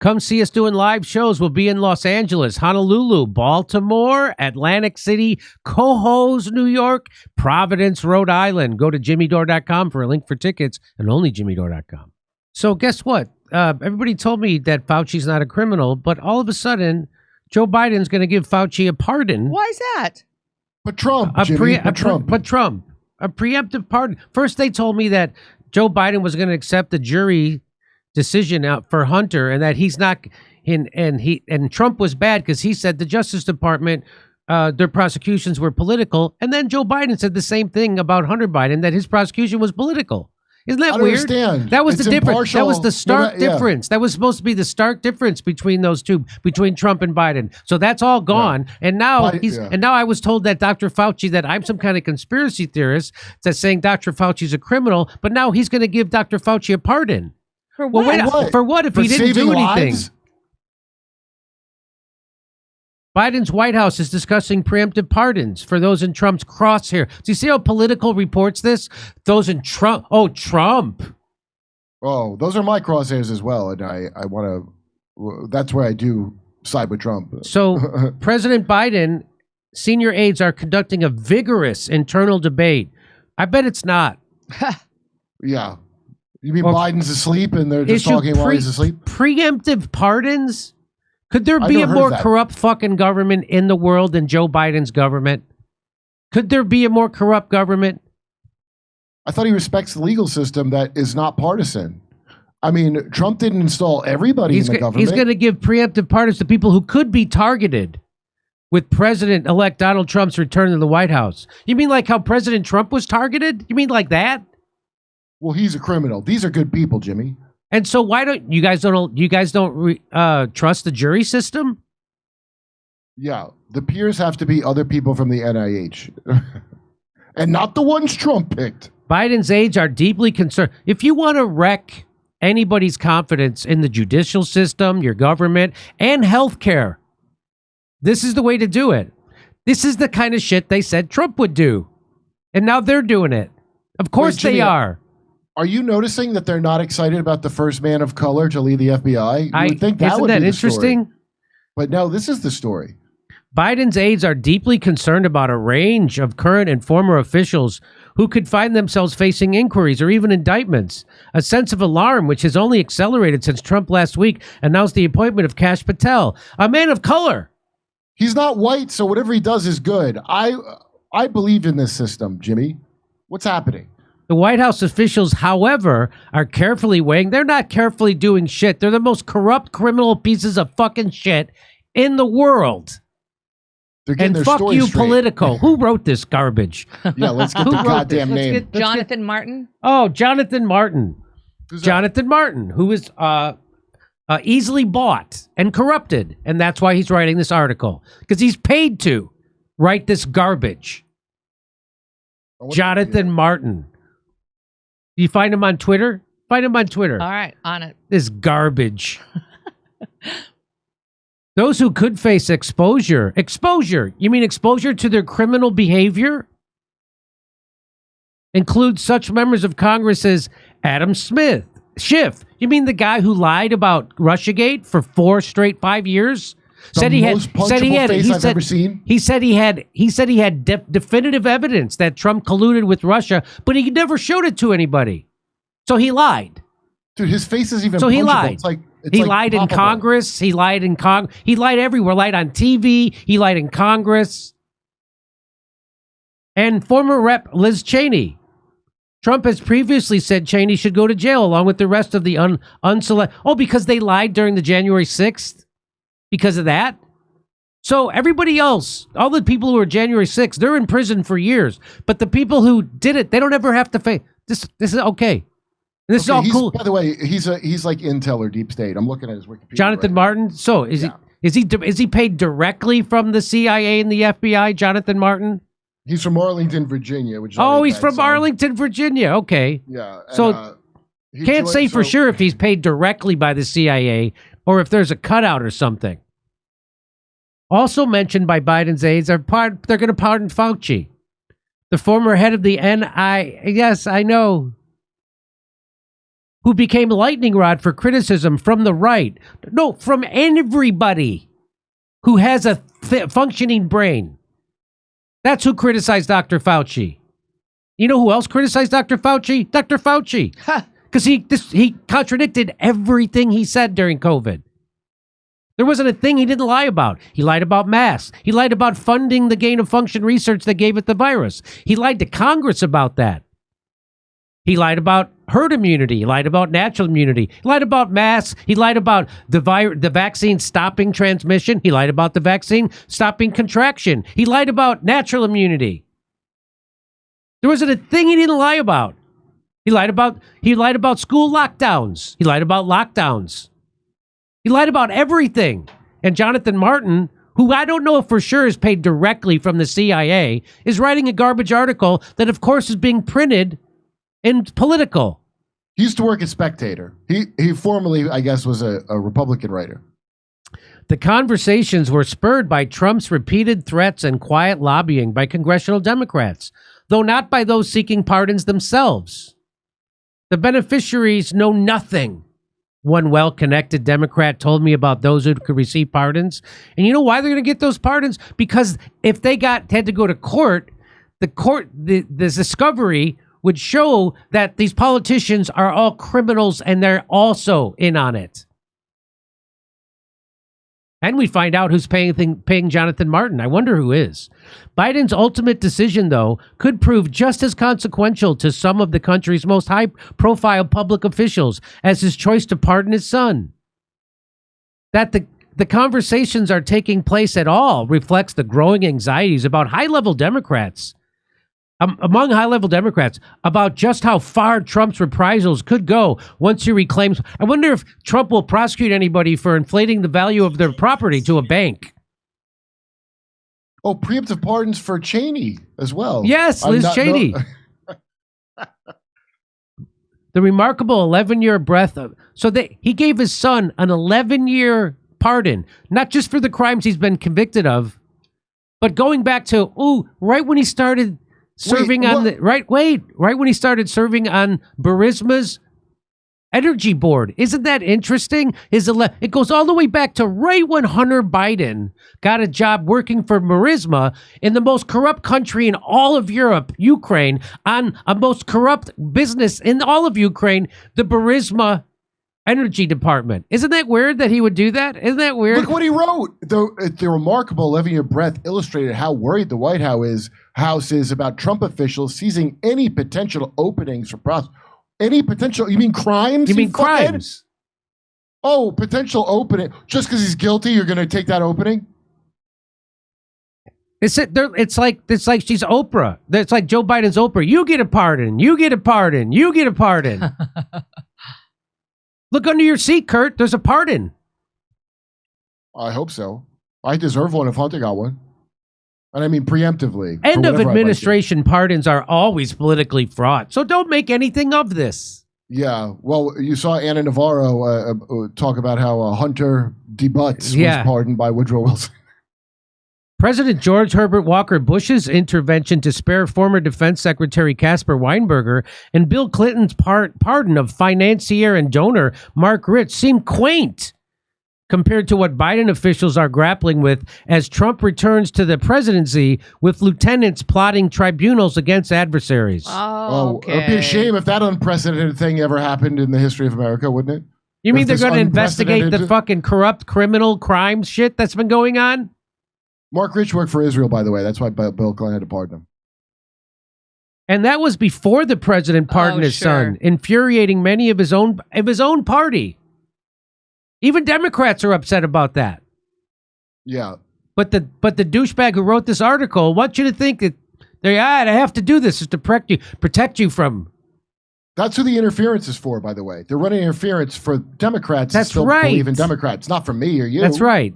Come see us doing live shows. We'll be in Los Angeles, Honolulu, Baltimore, Atlantic City, Cohoes, New York, Providence, Rhode Island. Go to jimmydore.com for a link for tickets, and only jimmydore.com. So guess what? Everybody told me that Fauci's not a criminal, but all of a sudden, Joe Biden's going to give Fauci a pardon. Why is that? But Trump, A preemptive pardon. First, they told me that Joe Biden was going to accept the jury decision out for Hunter, and that he's not. And Trump was bad because he said the Justice Department, their prosecutions were political, and then Joe Biden said the same thing about Hunter Biden, that his prosecution was political. Isn't that weird? Understand. That was It's the difference. That was impartial. the stark Yeah. difference. That was supposed to be the stark difference between those two, between Trump and Biden. So that's all gone. And now and now I was told that Dr. Fauci, that I'm some kind of conspiracy theorist that's saying Dr. Fauci's a criminal, but now he's going to give Dr. Fauci a pardon. For what? Well, wait, for what if For he didn't do saving anything? lives? Biden's White House is discussing preemptive pardons for those in Trump's crosshair. Do you see how Political reports this? Those in Trump. Oh, Trump. Oh, those are my crosshairs as well, and I want to. That's where I do side with Trump. So President Biden, senior aides are conducting a vigorous internal debate. I bet it's not. Yeah. You mean Or Biden's asleep and they're just issue talking while he's asleep? Preemptive pardons? Could there I've be a never heard more that. corrupt fucking government in the world than Joe Biden's government? Could there be a more corrupt government? I thought he respects the legal system that is not partisan. I mean, Trump didn't install everybody in the government. He's going to give preemptive pardons to people who could be targeted with President-elect Donald Trump's return to the White House. You mean like how President Trump was targeted? You mean like that? Well, he's a criminal. These are good people, Jimmy. And so why don't you guys don't trust the jury system? Yeah, the peers have to be other people from the NIH, and not the ones Trump picked. Biden's aides are deeply concerned. If you want to wreck anybody's confidence in the judicial system, your government, and healthcare, this is the way to do it. This is the kind of shit they said Trump would do, and now they're doing it. Of course Wait, Jimmy, they are. Are you noticing that they're not excited about the first man of color to lead the FBI? You would think that isn't would that be the interesting? story. But no, this is the story. Biden's aides are deeply concerned about a range of current and former officials who could find themselves facing inquiries or even indictments. A sense of alarm, which has only accelerated since Trump last week announced the appointment of Kash Patel, a man of color. He's not white, so whatever he does is good. I believe in this system, Jimmy. What's happening? The White House officials, however, are carefully weighing. They're not carefully doing shit. They're the most corrupt criminal pieces of fucking shit in the world. They're getting And their fuck story you, straight. Politico. Who wrote this garbage? Yeah, let's get Who the wrote goddamn this? name. Let's get- Jonathan Martin? Oh, Jonathan Martin. Who's that? Jonathan Martin, who is easily bought and corrupted. And that's why he's writing this article. Because he's paid to write this garbage. I wonder- Jonathan Martin. You find him on Twitter? Find him on Twitter. All right, on it. This garbage. Those who could face exposure. Exposure? You mean exposure to their criminal behavior? Include such members of Congress as Adam Schiff. You mean the guy who lied about Russiagate for 5 years? The most punchable face I've ever seen. He said he had definitive evidence that Trump colluded with Russia, but he never showed it to anybody. So he lied. Dude, his face is even So he punchable. lied. He lied in Congress. He lied in He lied everywhere. Lied on TV. He lied in Congress. And former Rep Liz Cheney. Trump has previously said Cheney should go to jail along with the rest of the unselect. Oh, because they lied during the January 6th? Because of that? So everybody else, all the people who are January 6th, they're in prison for years. But the people who did it, they don't ever have to face. This is okay. This is all cool. By the way, he's like Intel or Deep State. I'm looking at his Wikipedia. Jonathan Martin. So is he paid directly from the CIA and the FBI? Jonathan Martin. He's from Arlington, Virginia. Which is He's from Arlington, Virginia. Okay. Yeah. And, so can't say for sure if he's paid directly by the CIA or if there's a cutout or something. Also mentioned by Biden's aides they're going to pardon Fauci, the former head of the NI. Yes, I know. who became lightning rod for criticism from the right. No, from everybody who has a functioning brain. That's who criticized Dr. Fauci. You know who else criticized Dr. Fauci? Dr. Fauci. Because he contradicted everything he said during COVID. There wasn't a thing he didn't lie about. He lied about masks. He lied about funding the gain-of-function research that gave it the virus. He lied to Congress about that. He lied about herd immunity. He lied about natural immunity. He lied about masks. He lied about the vaccine stopping transmission. He lied about the vaccine stopping contraction. He lied about natural immunity. There wasn't a thing he didn't lie about. He lied about school lockdowns. He lied about lockdowns. He lied about everything. And Jonathan Martin, who I don't know if for sure is paid directly from the CIA, is writing a garbage article that, of course, is being printed in Political. He used to work at Spectator. He formerly, I guess, was a Republican writer. The conversations were spurred by Trump's repeated threats and quiet lobbying by congressional Democrats, though not by those seeking pardons themselves. The beneficiaries know nothing. One well-connected Democrat told me about those who could receive pardons. And you know why they're going to get those pardons? Because if they had to go to court, the discovery would show that these politicians are all criminals and they're also in on it. And we find out who's paying Jonathan Martin. I wonder who is. Biden's ultimate decision, though, could prove just as consequential to some of the country's most high-profile public officials as his choice to pardon his son. That the conversations are taking place at all reflects the growing anxieties about high-level Democrats. Among high-level Democrats, about just how far Trump's reprisals could go once he reclaims. I wonder if Trump will prosecute anybody for inflating the value of their property to a bank. Oh, preemptive pardons for Cheney as well. Yes, Liz Cheney. The remarkable 11-year breath of... So he gave his son an 11-year pardon, not just for the crimes he's been convicted of, but going back to, right when he started... Serving on the right when he started serving on Burisma's energy board. Isn't that interesting? It goes all the way back to right when Hunter Biden got a job working for Burisma in the most corrupt country in all of Europe, Ukraine, on a most corrupt business in all of Ukraine, the Burisma energy department. Isn't that weird that he would do that? Isn't that weird? Look what he wrote. The remarkable 11-year breath illustrated how worried the White House is about Trump officials seizing any potential openings for any potential. You mean crimes? You mean crimes? Oh, potential opening. Just because he's guilty, you're going to take that opening? It's like she's Oprah. It's like Joe Biden's Oprah. You get a pardon. You get a pardon. You get a pardon. Look under your seat, Kurt. There's a pardon. I hope so. I deserve one if Hunter got one. And I mean preemptively. End of administration pardons are always politically fraught. So don't make anything of this. Yeah. Well, you saw Anna Navarro talk about how Hunter D. Butts was pardoned by Woodrow Wilson. President George Herbert Walker Bush's intervention to spare former Defense Secretary Caspar Weinberger and Bill Clinton's pardon of financier and donor Mark Rich seem quaint compared to what Biden officials are grappling with as Trump returns to the presidency with lieutenants plotting tribunals against adversaries. Oh, it'd be a shame if that unprecedented thing ever happened in the history of America, wouldn't it? You mean they're going to investigate the fucking corrupt criminal crime shit that's been going on? Mark Rich worked for Israel, by the way. That's why Bill Clinton had to pardon him. And that was before the president pardoned his son, infuriating many of his own party. Even Democrats are upset about that. Yeah. But the douchebag who wrote this article wants you to think that I have to do this is to protect you from. That's who the interference is for, by the way. They're running interference for Democrats That's who still right. believe in Democrats, not for me or you. That's right.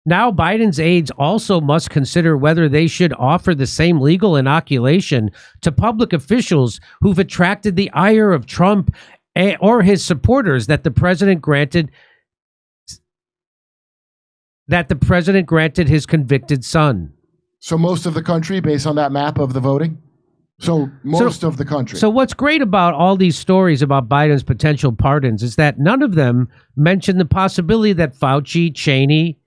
Now, Biden's aides also must consider whether they should offer the same legal inoculation to public officials who've attracted the ire of Trump or his supporters that the president granted his convicted son. So most of the country, based on that map of the voting? So most of the country. So what's great about all these stories about Biden's potential pardons is that none of them mention the possibility that Fauci, Cheney,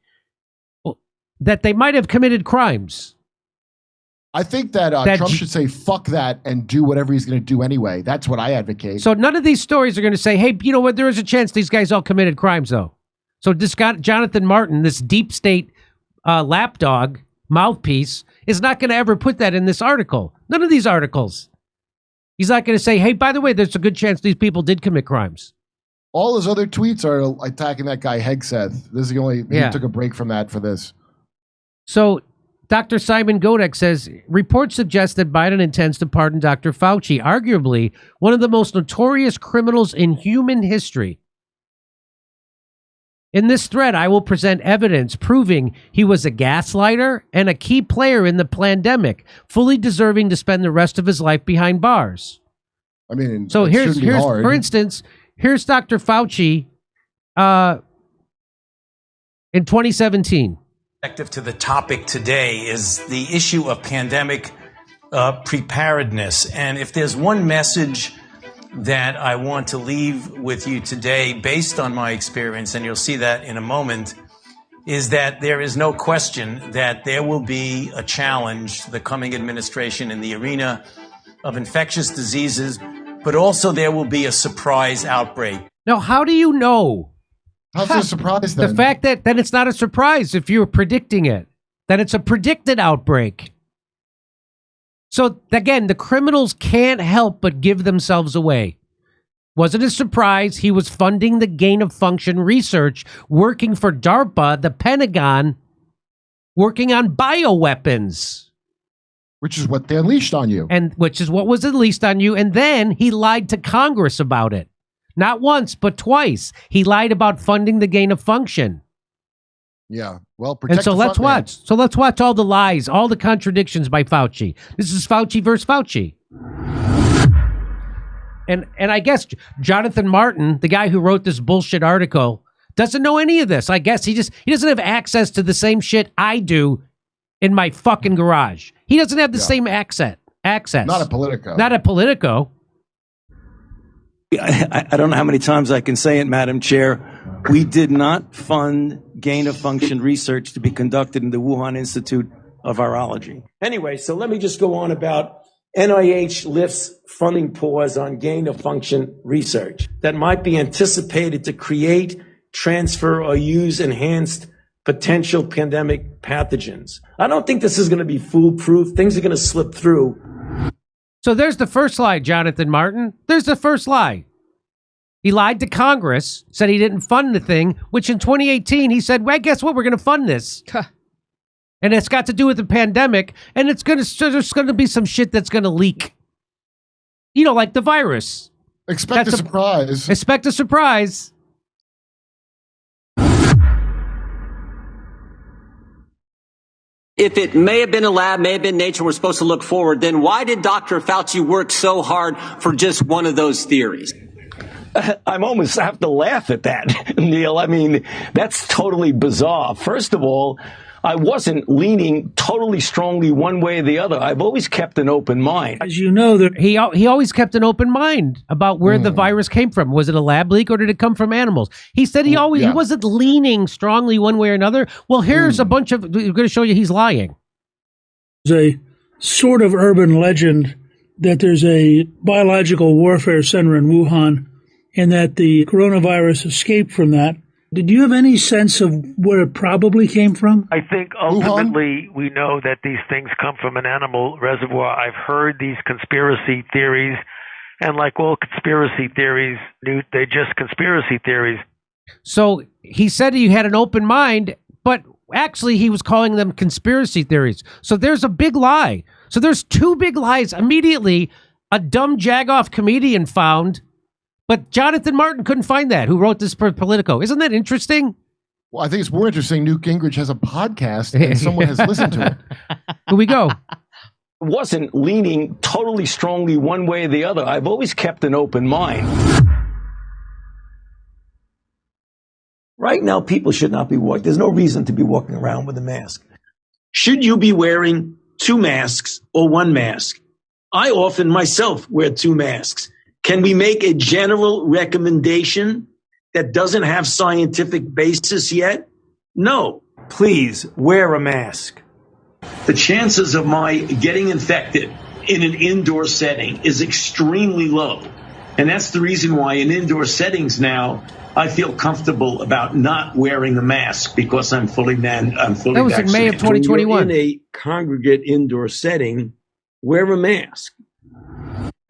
that they might have committed crimes. I think that Trump should say, fuck that, and do whatever he's going to do anyway. That's what I advocate. So none of these stories are going to say, hey, you know what, there is a chance these guys all committed crimes, though. So this guy, Jonathan Martin, this deep state lapdog mouthpiece, is not going to ever put that in this article. None of these articles. He's not going to say, hey, by the way, there's a good chance these people did commit crimes. All his other tweets are attacking that guy Hegseth. This is the only, he took a break from that for this. So Dr. Simon Godek says, reports suggest that Biden intends to pardon Dr. Fauci, arguably one of the most notorious criminals in human history. In this thread, I will present evidence proving he was a gaslighter and a key player in the pandemic, fully deserving to spend the rest of his life behind bars. I mean, so here's for instance, here's Dr. Fauci in 2017. To the topic today is the issue of pandemic preparedness. And if there's one message that I want to leave with you today, based on my experience, and you'll see that in a moment, is that there is no question that there will be a challenge to the coming administration in the arena of infectious diseases, but also there will be a surprise outbreak. Now, how do you know? How's it a surprise then? The fact that then it's not a surprise if you're predicting it, that it's a predicted outbreak. So again, the criminals can't help but give themselves away. Wasn't a surprise. He was funding the gain-of-function research, working for DARPA, the Pentagon, working on bioweapons. Which is what they unleashed on you. And which is what was unleashed on you. And then he lied to Congress about it. Not once, but twice. He lied about funding the gain-of-function. Yeah, well, and so let's watch. So let's watch all the lies, all the contradictions by Fauci. This is Fauci versus Fauci. And I guess Jonathan Martin, the guy who wrote this bullshit article, doesn't know any of this. I guess he doesn't have access to the same shit I do in my fucking garage. He doesn't have the same access. Not a Politico. Not a Politico. I don't know how many times I can say it, Madam Chair. We did not fund gain-of-function research to be conducted in the Wuhan Institute of Virology. Anyway, so let me just go on about NIH lifts funding pause on gain-of-function research that might be anticipated to create, transfer, or use enhanced potential pandemic pathogens. I don't think this is going to be foolproof. Things are going to slip through. So there's the first lie, Jonathan Martin. There's the first lie. He lied to Congress, said he didn't fund the thing, which in 2018 he said, well, guess what? We're going to fund this. And it's got to do with the pandemic, and there's going to be some shit that's going to leak. You know, like the virus. Expect a surprise. Expect a surprise. If it may have been a lab, may have been nature, we're supposed to look forward, then why did Dr. Fauci work so hard for just one of those theories? I'm almost have to laugh at that, Neil. I mean, that's totally bizarre. First of all, I wasn't leaning totally strongly one way or the other. I've always kept an open mind. As you know, that he always kept an open mind about where the virus came from. Was it a lab leak or did it come from animals? He said he wasn't leaning strongly one way or another. Well, here's a bunch of, we're going to show you he's lying. There's a sort of urban legend that there's a biological warfare center in Wuhan and that the coronavirus escaped from that. Did you have any sense of where it probably came from? I think ultimately we know that these things come from an animal reservoir. I've heard these conspiracy theories, and like all conspiracy theories, they're just conspiracy theories. So he said he had an open mind, but actually he was calling them conspiracy theories. So there's a big lie. So there's two big lies immediately a dumb jagoff comedian found. But Jonathan Martin couldn't find that, who wrote this for Politico. Isn't that interesting? Well, I think it's more interesting. Newt Gingrich has a podcast and someone has listened to it. Here we go. Wasn't leaning totally strongly one way or the other. I've always kept an open mind. Right now, people should not be walking. There's no reason to be walking around with a mask. Should you be wearing two masks or one mask? I often myself wear 2 masks. Can we make a general recommendation that doesn't have scientific basis yet? No. Please wear a mask. The chances of my getting infected in an indoor setting is extremely low. And that's the reason why in indoor settings now, I feel comfortable about not wearing a mask because I'm fully vaccinated. That was in May of 2021. When you're in a congregate indoor setting, wear a mask.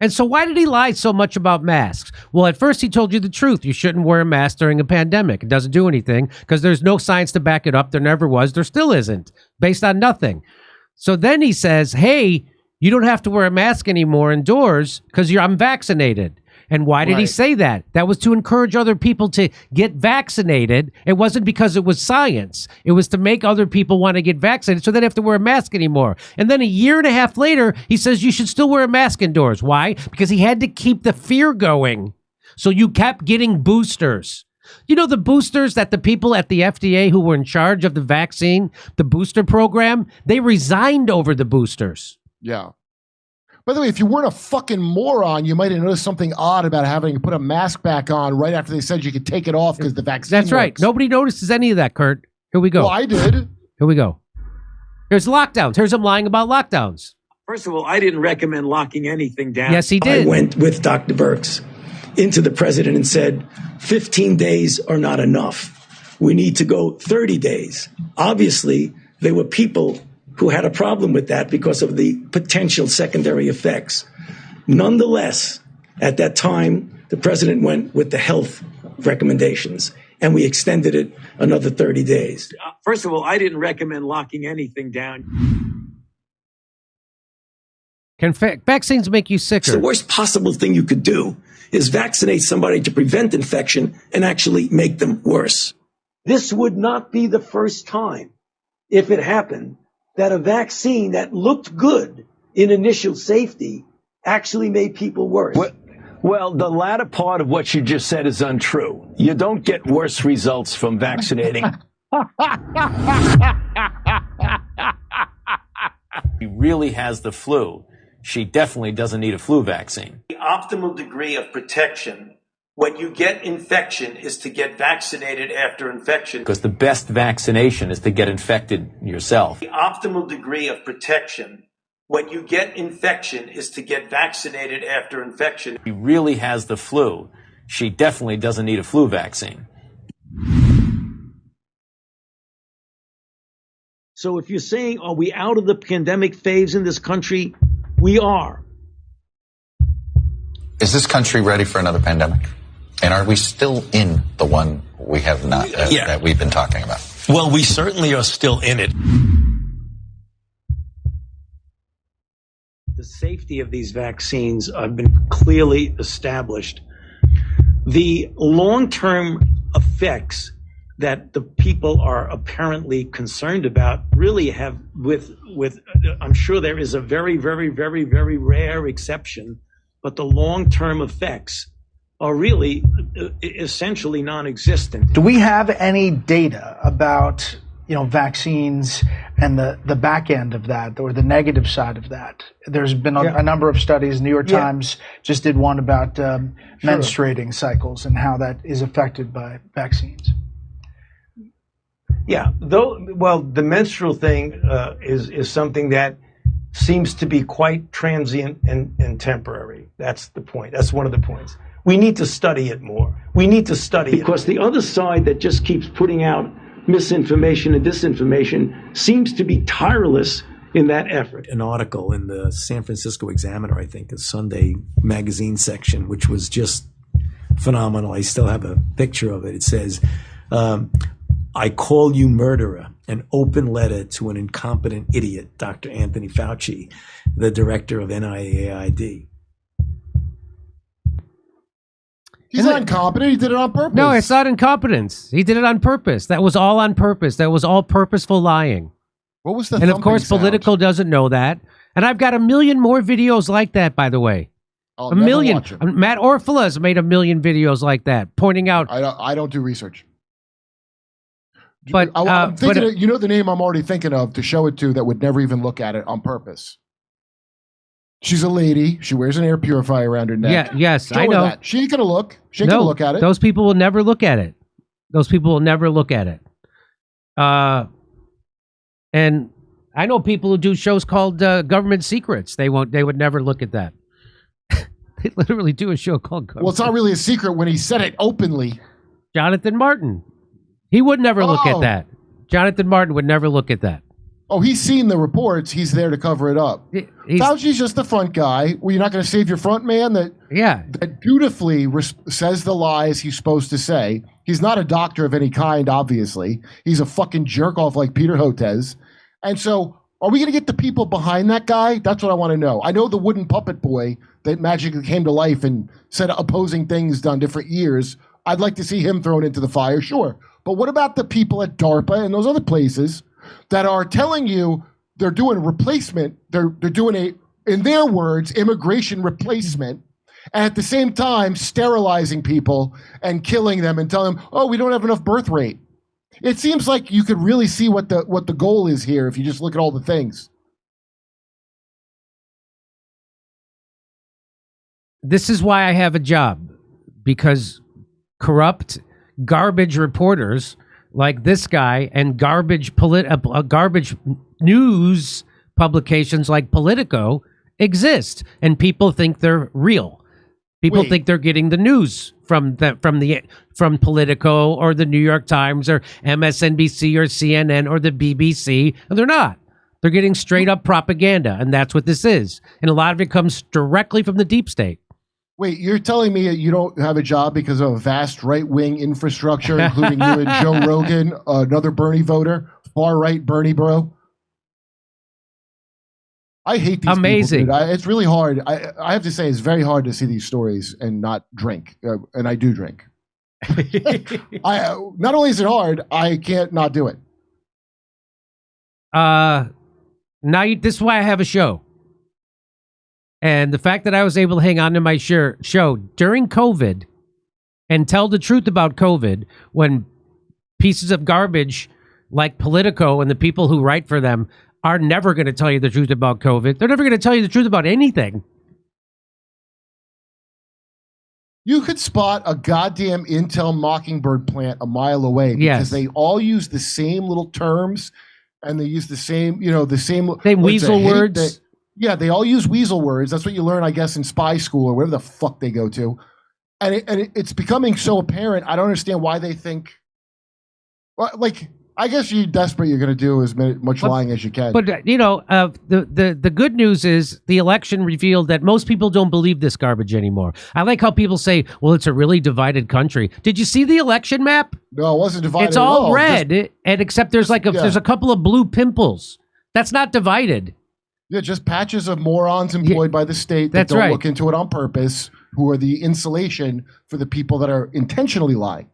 And so why did he lie so much about masks? Well, at first he told you the truth. You shouldn't wear a mask during a pandemic. It doesn't do anything because there's no science to back it up. There never was. There still isn't, based on nothing. So then he says, hey, you don't have to wear a mask anymore indoors because I'm vaccinated. And why did he say that? That was to encourage other people to get vaccinated. It wasn't because it was science. It was to make other people want to get vaccinated so they don't have to wear a mask anymore. And then a year and a half later, he says you should still wear a mask indoors. Why? Because he had to keep the fear going. So you kept getting boosters. You know, the boosters that the people at the FDA who were in charge of the vaccine, the booster program, they resigned over the boosters. Yeah. By the way, if you weren't a fucking moron, you might have noticed something odd about having to put a mask back on right after they said you could take it off because the vaccine That's right. works. Nobody notices any of that, Kurt. Here we go. Well, I did. Here we go. Here's lockdowns. Here's him lying about lockdowns. First of all, I didn't recommend locking anything down. Yes, he did. I went with Dr. Birx into the president and said, 15 days are not enough. We need to go 30 days. Obviously, there were people who had a problem with that because of the potential secondary effects. Nonetheless, at that time, the president went with the health recommendations, and we extended it another 30 days. First of all, I didn't recommend locking anything down. Can vaccines make you sicker? The worst possible thing you could do is vaccinate somebody to prevent infection and actually make them worse. This would not be the first time, if it happened, that a vaccine that looked good in initial safety actually made people worse. Well, the latter part of what you just said is untrue. You don't get worse results from vaccinating. She really has the flu. She definitely doesn't need a flu vaccine. The optimal degree of protection when you get infection is to get vaccinated after infection. Because the best vaccination is to get infected yourself. The optimal degree of protection when you get infection is to get vaccinated after infection. She really has the flu. She definitely doesn't need a flu vaccine. So if you're saying, are we out of the pandemic phase in this country? We are. Is this country ready for another pandemic? And are we still in the one we have not, that we've been talking about? Well, we certainly are still in it. The safety of these vaccines have been clearly established. The long-term effects that the people are apparently concerned about really have I'm sure there is a very, very, very, very rare exception, but the long-term effects are really essentially non-existent. Do we have any data about, vaccines and the back end of that, or the negative side of that? There's been a number of studies. New York Times just did one about menstruating cycles and how that is affected by vaccines. Yeah, the menstrual thing is something that seems to be quite transient and temporary. That's the point. That's one of the points. We need to study it more. We need to study it. Because the other side that just keeps putting out misinformation and disinformation seems to be tireless in that effort. An article in the San Francisco Examiner, I think, a Sunday magazine section, which was just phenomenal. I still have a picture of it. It says, I call you murderer, an open letter to an incompetent idiot, Dr. Anthony Fauci, the director of NIAID. He's not incompetent. He did it on purpose. No, it's not incompetence. He did it on purpose. That was all on purpose. That was all purposeful lying. What was the And of course, sound? Politico doesn't know that. And I've got a million more videos like that, by the way. I'll a never million. watch it. Matt Orfala's made a million videos like that, pointing out. I don't do research. But I'm thinking you know the name I'm already thinking of to show it to that would never even look at it on purpose. She's a lady. She wears an air purifier around her neck. Yeah, yes, Show I her know. that. She ain't gonna look. She ain't gonna look at it. Those people will never look at it. Those people will never look at it. And I know people who do shows called Government Secrets. They would never look at that. They literally do a show called Government. Well, it's not really a secret when he said it openly. Jonathan Martin. He would never look at that. Jonathan Martin would never look at that. Oh, he's seen the reports. He's there to cover it up. Fauci's just the front guy. Well, you're not going to save your front man that dutifully says the lies he's supposed to say. He's not a doctor of any kind, obviously. He's a fucking jerk off like Peter Hotez. And so are we going to get the people behind that guy? That's what I want to know. I know the wooden puppet boy that magically came to life and said opposing things on different years. I'd like to see him thrown into the fire, sure. But what about the people at DARPA and those other places that are telling you they're doing replacement, they're doing in their words, immigration replacement, and at the same time sterilizing people and killing them and telling them, oh, we don't have enough birth rate. It seems like you could really see what the goal is here if you just look at all the things. This is why I have a job, because corrupt garbage reporters like this guy and garbage news publications like Politico exist, and people think they're real. People think they're getting the news from Politico or the New York Times or MSNBC or CNN or the BBC, and they're not. They're getting straight up propaganda, and that's what this is. And a lot of it comes directly from the deep state. Wait, you're telling me you don't have a job because of a vast right-wing infrastructure, including you and Joe Rogan, another Bernie voter, far-right Bernie bro? I hate these Amazing. people, dude. It's really hard. I have to say, it's very hard to see these stories and not drink. And I do drink. Not only is it hard, I can't not do it. This is why I have a show. And the fact that I was able to hang on to my show during COVID and tell the truth about COVID when pieces of garbage like Politico and the people who write for them are never going to tell you the truth about COVID. They're never going to tell you the truth about anything. You could spot a goddamn Intel Mockingbird plant a mile away because they all use the same little terms and they use the same, same weasel words. Yeah, they all use weasel words. That's what you learn, I guess, in spy school or wherever the fuck they go to. And it's becoming so apparent. I don't understand why they think. Well, I guess you're desperate. You're going to do as much lying as you can. But the good news is the election revealed that most people don't believe this garbage anymore. I like how people say, "Well, it's a really divided country." Did you see the election map? No, it wasn't divided. It's all red, and except there's there's a couple of blue pimples. That's not divided. Yeah, just patches of morons employed by the state that don't look into it on purpose, who are the insulation for the people that are intentionally lying.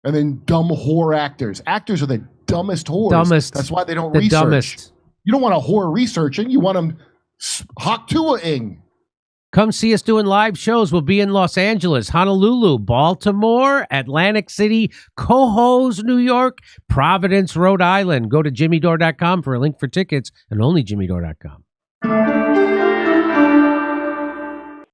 And then dumb whore actors. Actors are the dumbest whores. That's why they don't research. Dumbest. You don't want a whore researching. You want them hot-ing. Come see us doing live shows. We'll be in Los Angeles, Honolulu, Baltimore, Atlantic City, Cohoes, New York, Providence, Rhode Island. Go to jimmydore.com for a link for tickets, and only jimmydore.com.